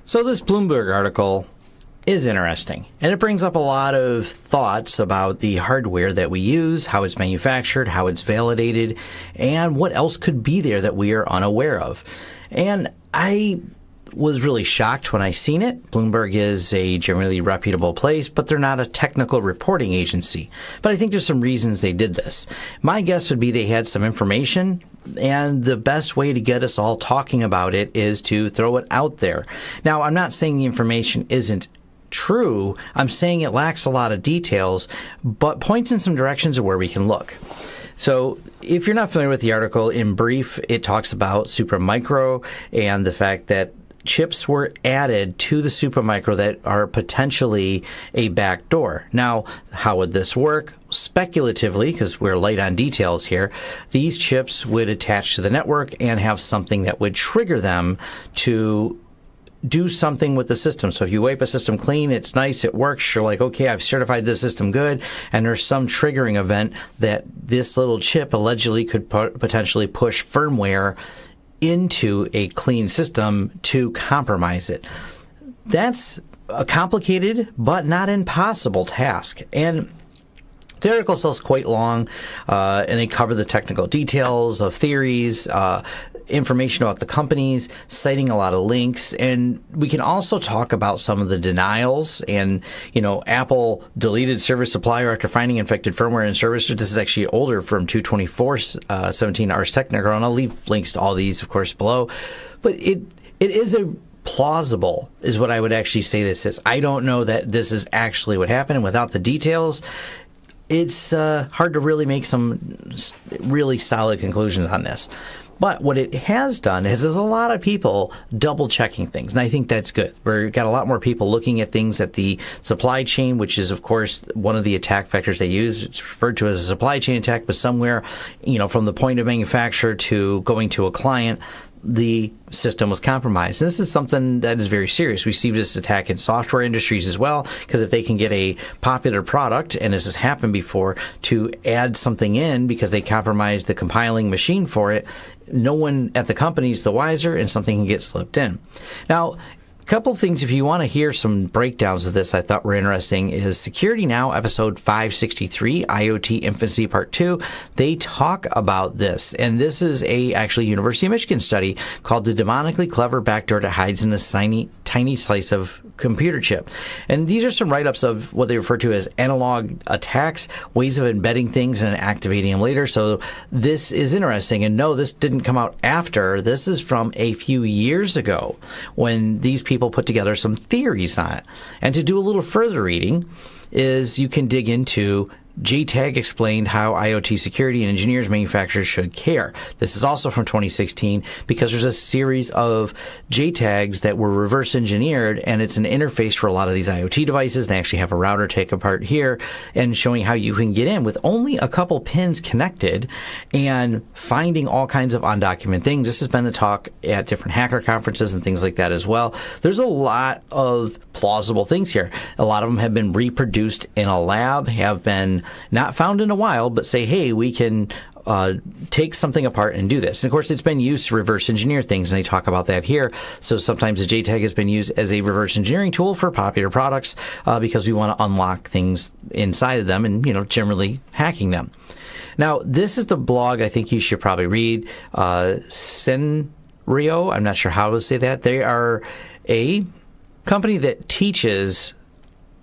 So this Bloomberg article is interesting, and it brings up a lot of thoughts about the hardware that we use, how it's manufactured, how it's validated, and what else could be there that we are unaware of. And I was really shocked when I seen it. Bloomberg is a generally reputable place, but they're not a technical reporting agency. But I think there's some reasons they did this. My guess would be they had some information, and the best way to get us all talking about it is to throw it out there. Now, I'm not saying the information isn't true. I'm saying it lacks a lot of details, but points in some directions of where we can look. So if you're not familiar with the article, in brief, it talks about Supermicro and the fact that chips were added to the Supermicro that are potentially a backdoor. Now, how would this work? Speculatively, because we're light on details here, these chips would attach to the network and have something that would trigger them to do something with the system. So if you wipe a system clean, it's nice, it works, you're like, okay, I've certified this system good, and there's some triggering event that this little chip allegedly could potentially push firmware into a clean system to compromise it. That's a complicated but not impossible task. And the article is quite long, and they cover the technical details of theories, information about the companies, citing a lot of links, and we can also talk about some of the denials. And, Apple deleted service supplier after finding infected firmware and services. This is actually older, from 2/24/17 Ars Technica, and I'll leave links to all these, of course, below. But it is a plausible, is what I would actually say this is. I don't know that this is actually what happened, and without the details, it's hard to really make some really solid conclusions on this. But what it has done is there's a lot of people double checking things, and I think that's good. We've got a lot more people looking at things at the supply chain, which is, of course, one of the attack vectors they use. It's referred to as a supply chain attack, but somewhere, from the point of manufacture to going to a client, the system was compromised. And this is something that is very serious. We see this attack in software industries as well, because if they can get a popular product, and this has happened before, to add something in because they compromise the compiling machine for it, no one at the company is the wiser, and something can get slipped in. Now, a couple of things, if you want to hear some breakdowns of this I thought were interesting, is Security Now, episode 563, IoT Infancy Part 2. They talk about this, and this is actually University of Michigan study called The Demonically Clever Backdoor That Hides in a Tiny Slice of Computer Chip. And these are some write-ups of what they refer to as analog attacks, ways of embedding things and activating them later. So this is interesting. And no, this didn't come out after. This is from a few years ago when these people put together some theories on it. And to do a little further reading is you can dig into JTAG explained how IoT security and engineers manufacturers should care. This is also from 2016 because there's a series of JTAGs that were reverse engineered, and it's an interface for a lot of these IoT devices. They actually have a router take apart here and showing how you can get in with only a couple pins connected and finding all kinds of undocumented things. This has been a talk at different hacker conferences and things like that as well. There's a lot of plausible things here. A lot of them have been reproduced in a lab, have been not found in a while, but say, hey, we can take something apart and do this. And of course, it's been used to reverse engineer things, and they talk about that here. So sometimes the JTAG has been used as a reverse engineering tool for popular products because we want to unlock things inside of them and, generally hacking them. Now, this is the blog I think you should probably read. Senrio, I'm not sure how to say that. They are a company that teaches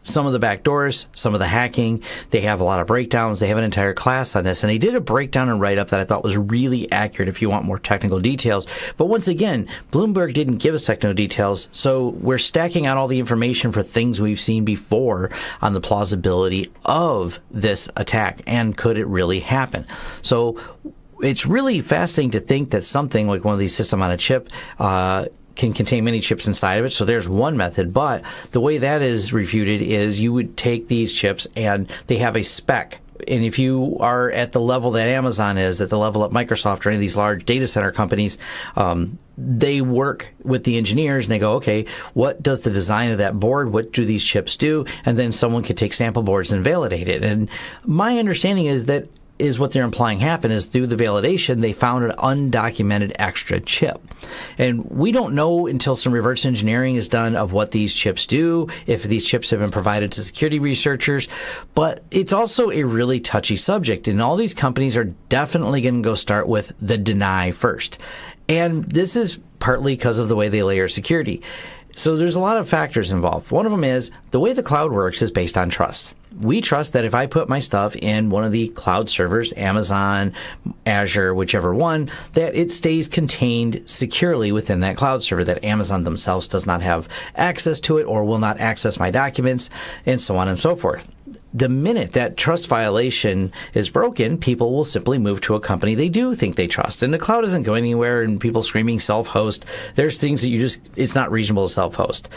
some of the backdoors, some of the hacking. They have a lot of breakdowns. They have an entire class on this. And they did a breakdown and write-up that I thought was really accurate if you want more technical details. But once again, Bloomberg didn't give us technical details, so we're stacking out all the information for things we've seen before on the plausibility of this attack and could it really happen. So it's really fascinating to think that something like one of these system on a chip can contain many chips inside of it. So there's one method, but the way that is refuted is you would take these chips and they have a spec. And if you are at the level that Amazon is, at the level that Microsoft or any of these large data center companies, they work with the engineers and they go, okay, what does the design of that board, what do these chips do? And then someone could take sample boards and validate it. And my understanding is that is what they're implying happened is through the validation, they found an undocumented extra chip. And we don't know until some reverse engineering is done of what these chips do, if these chips have been provided to security researchers. But it's also a really touchy subject, and all these companies are definitely going to go start with the deny first. And this is partly because of the way they layer security. So there's a lot of factors involved. One of them is the way the cloud works is based on trust. We trust that if I put my stuff in one of the cloud servers, Amazon, Azure, whichever one, that it stays contained securely within that cloud server, that Amazon themselves does not have access to it or will not access my documents, and so on and so forth. The minute that trust violation is broken, people will simply move to a company they do think they trust. And the cloud isn't going anywhere, and people screaming self-host. There's things that it's not reasonable to self-host.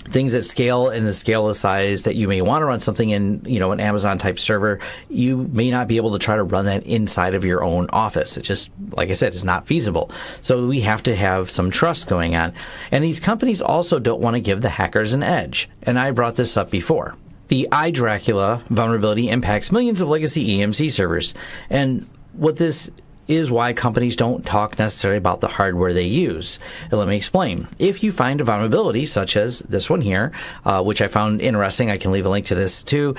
Things that scale and the scale of size that you may want to run something in, an Amazon type server, you may not be able to try to run that inside of your own office. It just, like I said, is not feasible. So we have to have some trust going on. And these companies also don't want to give the hackers an edge. And I brought this up before. The iDracula vulnerability impacts millions of legacy EMC servers. And what this is why companies don't talk necessarily about the hardware they use. And let me explain. If you find a vulnerability, such as this one here, which I found interesting, I can leave a link to this too,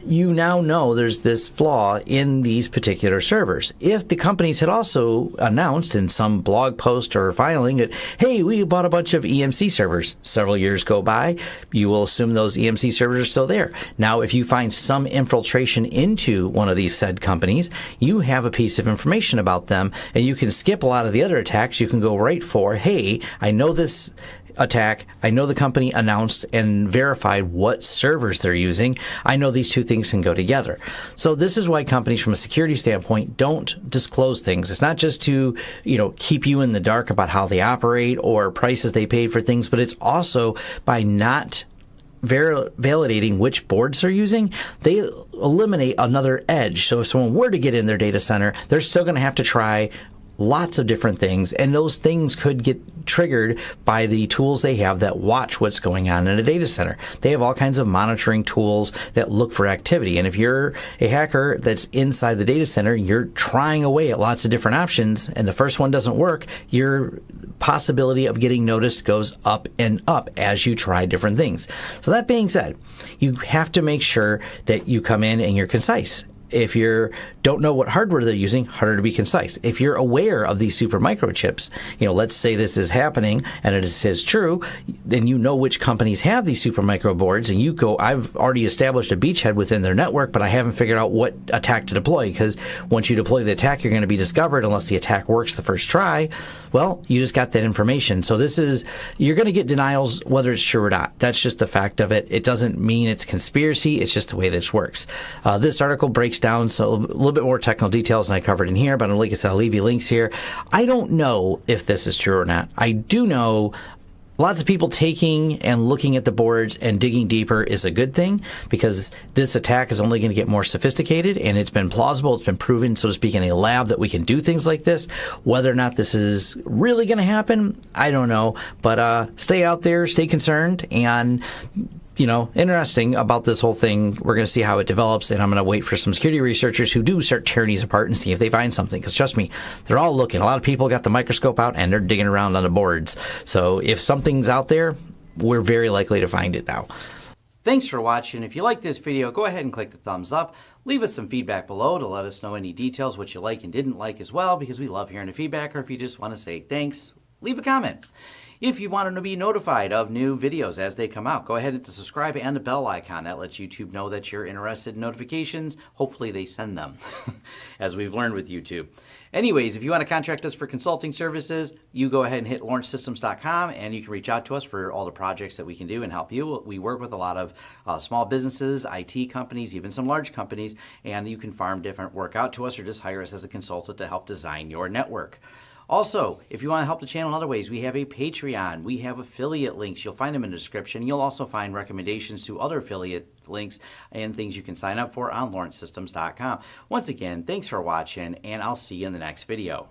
you now know there's this flaw in these particular servers. If the companies had also announced in some blog post or filing that, hey, we bought a bunch of EMC servers, several years go by, you will assume those EMC servers are still there. Now, if you find some infiltration into one of these said companies, you have a piece of information about them, and you can skip a lot of the other attacks. You can go right for, hey, I know this attack. I know the company announced and verified what servers they're using. I know these two things can go together. So this is why companies from a security standpoint don't disclose things. It's not just to, keep you in the dark about how they operate or prices they paid for things, but it's also by not validating which boards they're using, they eliminate another edge. So if someone were to get in their data center, they're still going to have to try lots of different things, and those things could get triggered by the tools they have that watch what's going on in a data center. They have all kinds of monitoring tools that look for activity, and if you're a hacker that's inside the data center, you're trying away at lots of different options, and the first one doesn't work, your possibility of getting noticed goes up and up as you try different things. So that being said, you have to make sure that you come in and you're concise. If you don't know what hardware they're using, harder to be concise. If you're aware of these super microchips, let's say this is happening and it is true, then you know which companies have these super micro boards, and you go, I've already established a beachhead within their network, but I haven't figured out what attack to deploy, because once you deploy the attack, you're going to be discovered unless the attack works the first try. Well, you just got that information. So you're going to get denials whether it's true or not. That's just the fact of it. It doesn't mean it's conspiracy. It's just the way this works. This article breaks down so a little bit more technical details than I covered in here, but like I said, I'll leave you links here. I don't know if this is true or not. I do know lots of people taking and looking at the boards and digging deeper is a good thing, because this attack is only going to get more sophisticated, and it's been plausible. It's been proven, so to speak, in a lab that we can do things like this. Whether or not this is really going to happen, I don't know. But stay out there, stay concerned, and interesting about this whole thing. We're going to see how it develops, and I'm going to wait for some security researchers who do start tearing these apart and see if they find something. Because trust me, they're all looking. A lot of people got the microscope out, and they're digging around on the boards. So if something's out there, we're very likely to find it now. Thanks for watching. If you like this video, go ahead and click the thumbs up. Leave us some feedback below to let us know any details, what you like and didn't like as well, because we love hearing the feedback. Or if you just want to say thanks, leave a comment. If you want to be notified of new videos as they come out, go ahead and hit the subscribe and the bell icon. That lets YouTube know that you're interested in notifications. Hopefully they send them, as we've learned with YouTube. Anyways, if you want to contract us for consulting services, you go ahead and hit launchsystems.com, and you can reach out to us for all the projects that we can do and help you. We work with a lot of small businesses, IT companies, even some large companies, and you can farm different work out to us or just hire us as a consultant to help design your network. Also, if you want to help the channel in other ways, we have a Patreon. We have affiliate links. You'll find them in the description. You'll also find recommendations to other affiliate links and things you can sign up for on launchsystems.com. Once again, thanks for watching, and I'll see you in the next video.